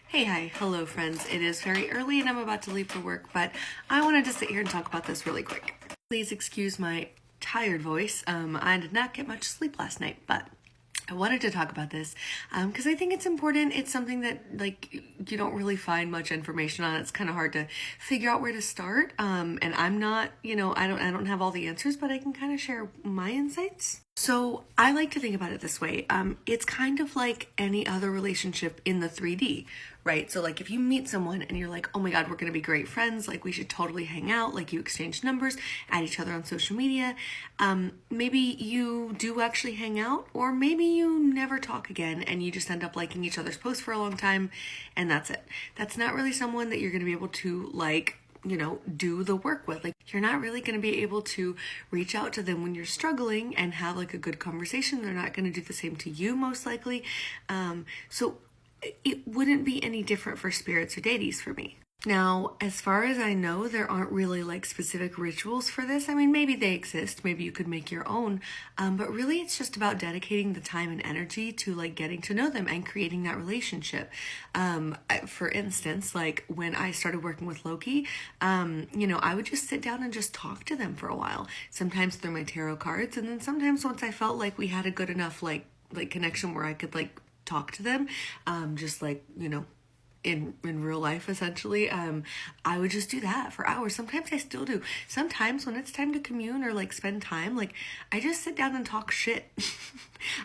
Hey, hi, hello friends. It is very early and I'm about to leave for work, but I wanted to sit here and talk about this really quick. Please excuse my tired voice. I did not get much sleep last night, but I wanted to talk about this because I think it's important. It's something that you don't really find much information on. It's kind of hard to figure out where to start. And I'm not, I don't have all the answers, but I can kind of share my insights. So I like to think about it this way. It's kind of like any other relationship in the 3D, right? So like if you meet someone and you're like, oh my God, we're going to be great friends. Like we should totally hang out. Like you exchange numbers, add each other on social media. Maybe you do actually hang out, or maybe you never talk again and you just end up liking each other's posts for a long time and that's it. That's not really someone that you're going to be able to do the work with. Like you're not really going to be able to reach out to them when you're struggling and have like a good conversation. They're not going to do the same to you most likely. So it wouldn't be any different for spirits or deities for me. Now, as far as I know, there aren't really like specific rituals for this. I mean, maybe they exist, maybe you could make your own, but really it's just about dedicating the time and energy to like getting to know them and creating that relationship. For instance, like when I started working with Loki, I would just sit down and just talk to them for a while, sometimes through my tarot cards, and then sometimes once I felt like we had a good enough like connection where I could like talk to them, just like, in real life essentially, I would just do that for hours. Sometimes I still do. Sometimes when it's time to commune or like spend time, like I just sit down and talk shit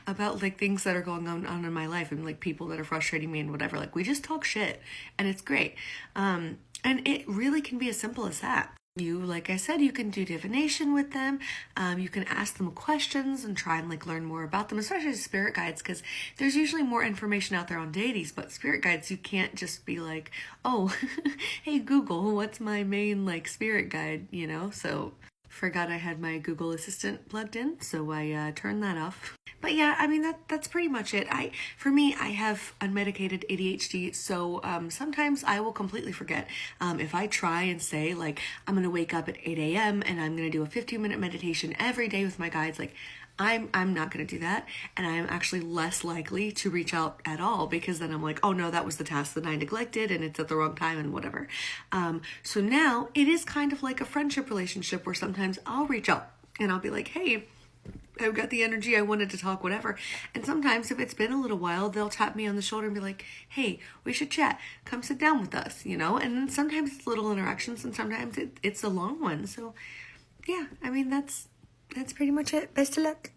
about like things that are going on in my life and like people that are frustrating me and whatever. Like we just talk shit and it's great. And it really can be as simple as that. Like I said, you can do divination with them. You can ask them questions and try and like learn more about them, especially spirit guides, because there's usually more information out there on deities, but spirit guides, you can't just be like, oh, hey Google, what's my main like spirit guide, So forgot I had my Google Assistant plugged in, so I turned that off. But yeah, I mean, that's pretty much it. For me, I have unmedicated ADHD, so sometimes I will completely forget. If I try and say, like, I'm going to wake up at 8 a.m. and I'm going to do a 15-minute meditation every day with my guides, like, I'm not going to do that, and I am actually less likely to reach out at all, because then I'm like, oh no, that was the task that I neglected and it's at the wrong time and whatever. So now it is kind of like a friendship relationship where sometimes I'll reach out and I'll be like, hey, I've got the energy, I wanted to talk, whatever. And sometimes if it's been a little while, they'll tap me on the shoulder and be like, hey, we should chat, come sit down with us, And then sometimes it's little interactions and sometimes it's a long one. So yeah, I mean, that's pretty much it. Best of luck.